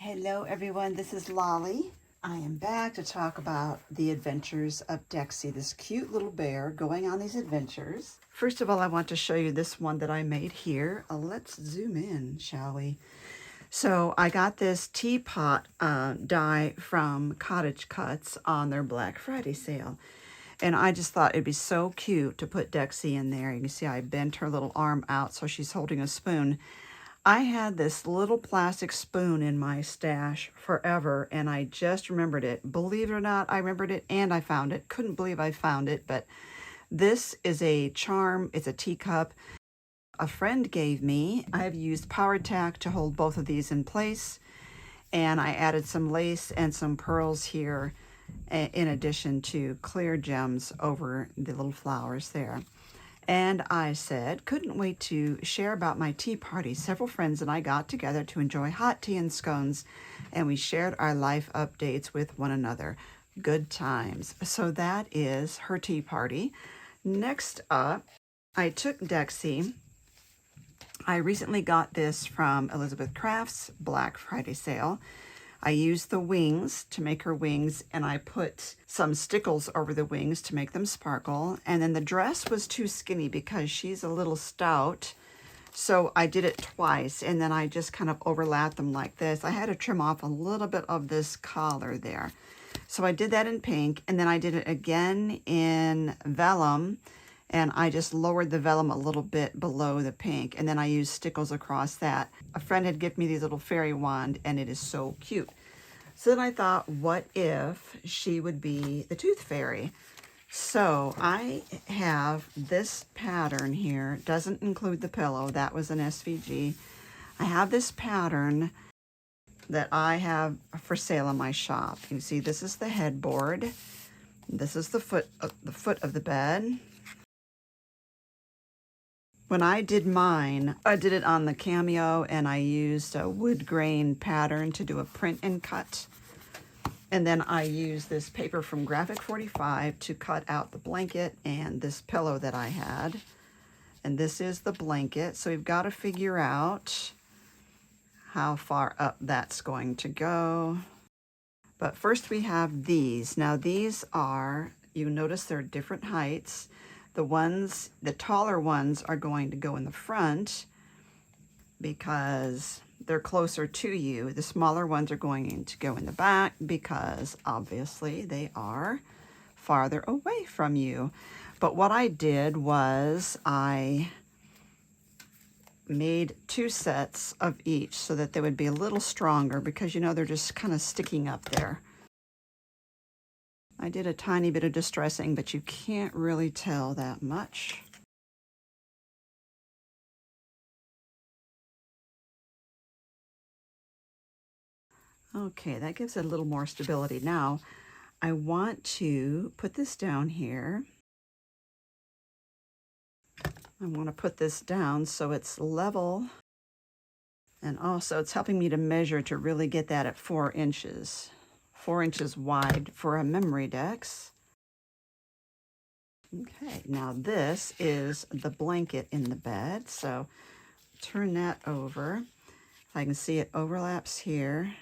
Hello everyone, this is Lolly. I am back to talk about the adventures of Dexie, this cute little bear going on these adventures. First of all, I want to show you this one that I made here. Let's zoom in, shall we? So I got this teapot die from Cottage Cuts on their Black Friday sale. And I just thought it'd be so cute to put Dexie in there. You can see I bent her little arm out so she's holding a spoon. I had this little plastic spoon in my stash forever, and I just remembered it. Believe it or not, I remembered it and I found it. Couldn't believe I found it, but this is a charm. It's a teacup a friend gave me. I have used Power Tack to hold both of these in place, and I added some lace and some pearls here in addition to clear gems over the little flowers there. And I said, couldn't wait to share about my tea party. Several friends and I got together to enjoy hot tea and scones, and we shared our life updates with one another. Good times. So that is her tea party. Next up, I took Dexie. I recently got this from Elizabeth Crafts' Black Friday sale. I used the wings to make her wings, and I put some stickles over the wings to make them sparkle. And then the dress was too skinny because she's a little stout, so I did it twice, and then I just kind of overlapped them like this. I had to trim off a little bit of this collar there. So I did that in pink, and then I did it again in vellum, and I just lowered the vellum a little bit below the pink, and then I used stickles across that. A friend had given me these little fairy wand, and it is so cute. So then I thought, what if she would be the tooth fairy? So I have this pattern here. Doesn't include the pillow. That was an SVG. I have this pattern that I have for sale in my shop. You can see this is the headboard. This is the foot of the bed. When I did mine, I did it on the Cameo, and I used a wood grain pattern to do a print and cut. And then I used this paper from Graphic 45 to cut out the blanket and this pillow that I had. And this is the blanket. So we've got to figure out how far up that's going to go. But first we have these. Now these are, you notice they're different heights. The taller ones are going to go in the front because they're closer to you. The smaller ones are going to go in the back because obviously they are farther away from you. But what I did was I made 2 sets of each so that they would be a little stronger because, you know, they're just kind of sticking up there. I did a tiny bit of distressing, but you can't really tell that much. Okay, that gives it a little more stability. Now, I want to put this down here. I want to put this down so it's level. And also, it's helping me to measure to really get that at 4 inches. 4 inches wide for a memory Dex. Okay, now this is the blanket in the bed. So turn that over. I can see it overlaps here.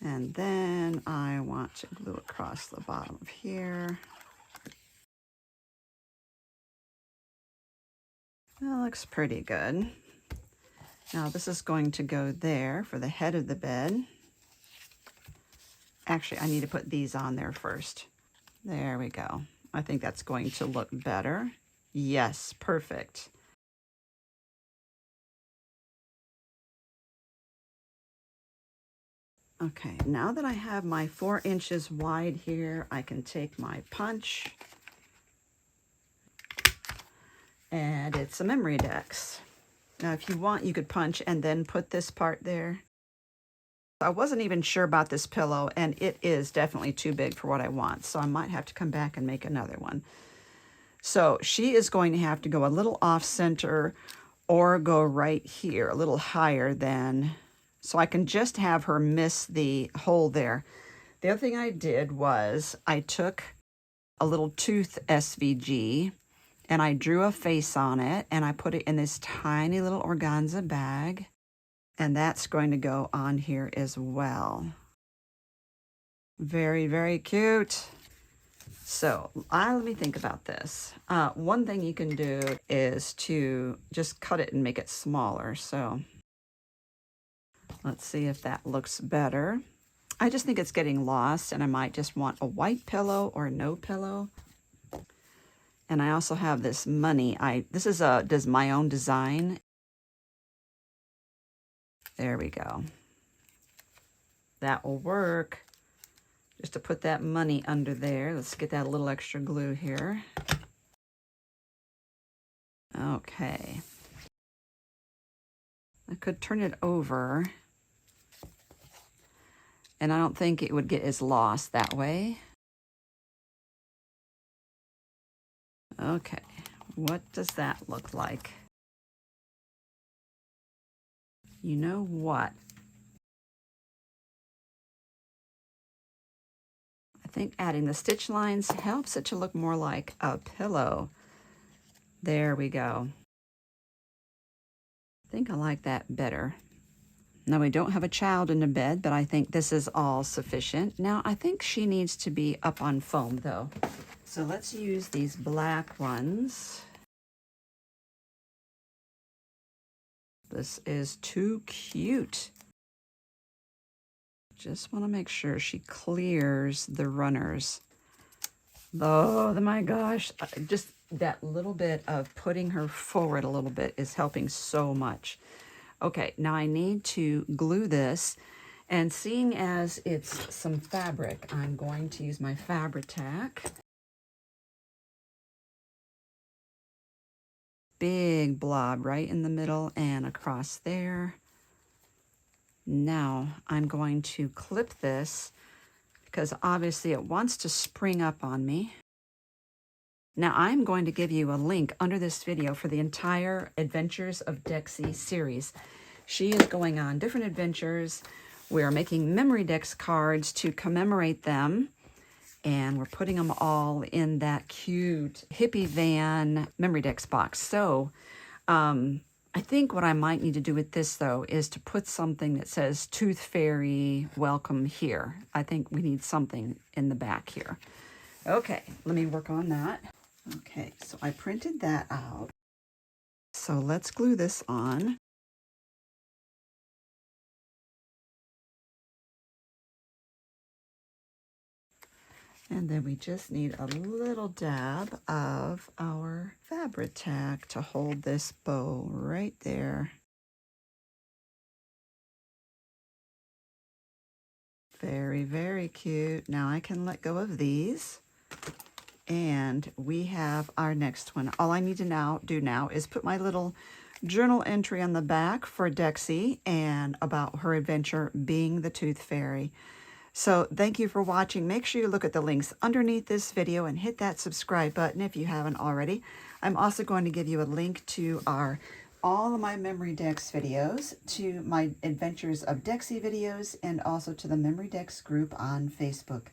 And then I want to glue across the bottom of here. That looks pretty good. Now this is going to go there for the head of the bed. Actually, I need to put these on there first. There we go. I think that's going to look better. Yes, perfect. Okay, now that I have my 4 inches wide here, I can take my punch, and it's a memory Dex. Now, if you want, you could punch and then put this part there. I wasn't even sure about this pillow, and it is definitely too big for what I want, so I might have to come back and make another one. So she is going to have to go a little off center or go right here, a little higher than, so I can just have her miss the hole there. The other thing I did was I took a little tooth SVG and I drew a face on it, and I put it in this tiny little organza bag. And that's going to go on here as well. Very, very cute. So let me think about this. One thing you can do is to just cut it and make it smaller. So let's see if that looks better. I just think it's getting lost, and I might just want a white pillow or no pillow. And I also have this money. This is my own design. There we go. That will work. Just to put that money under there. Let's get that a little extra glue here. Okay. I could turn it over. And I don't think it would get as lost that way. Okay. What does that look like? You know what? I think adding the stitch lines helps it to look more like a pillow. There we go. I think I like that better. Now we don't have a child in the bed, but I think this is all sufficient. Now I think she needs to be up on foam though. So let's use these black ones. This is too cute. Just want to make sure she clears the runners. Oh my gosh, just that little bit of putting her forward a little bit is helping so much. Okay, now I need to glue this, and seeing as it's some fabric, I'm going to use my Fabri-Tac. Big blob right in the middle and across there. Now I'm going to clip this because obviously it wants to spring up on me. Now I'm going to give you a link under this video for the entire Adventures of Dexie series. She is going on different adventures. We are making memory Dex cards to commemorate them. And we're putting them all in that cute hippie van memory Dex box. So I think what I might need to do with this, though, is to put something that says Tooth Fairy welcome here. I think we need something in the back here. Okay, let me work on that. Okay, so I printed that out. So let's glue this on. And then we just need a little dab of our Fabri-Tac to hold this bow right there. Very, very cute. Now I can let go of these. And we have our next one. All I need to do now is put my little journal entry on the back for Dexie and about her adventure being the Tooth Fairy. So thank you for watching. Make sure you look at the links underneath this video and hit that subscribe button if you haven't already. I'm also going to give you a link to all of my Memory Dex videos, to my Adventures of Dexie videos, and also to the Memory Dex group on Facebook.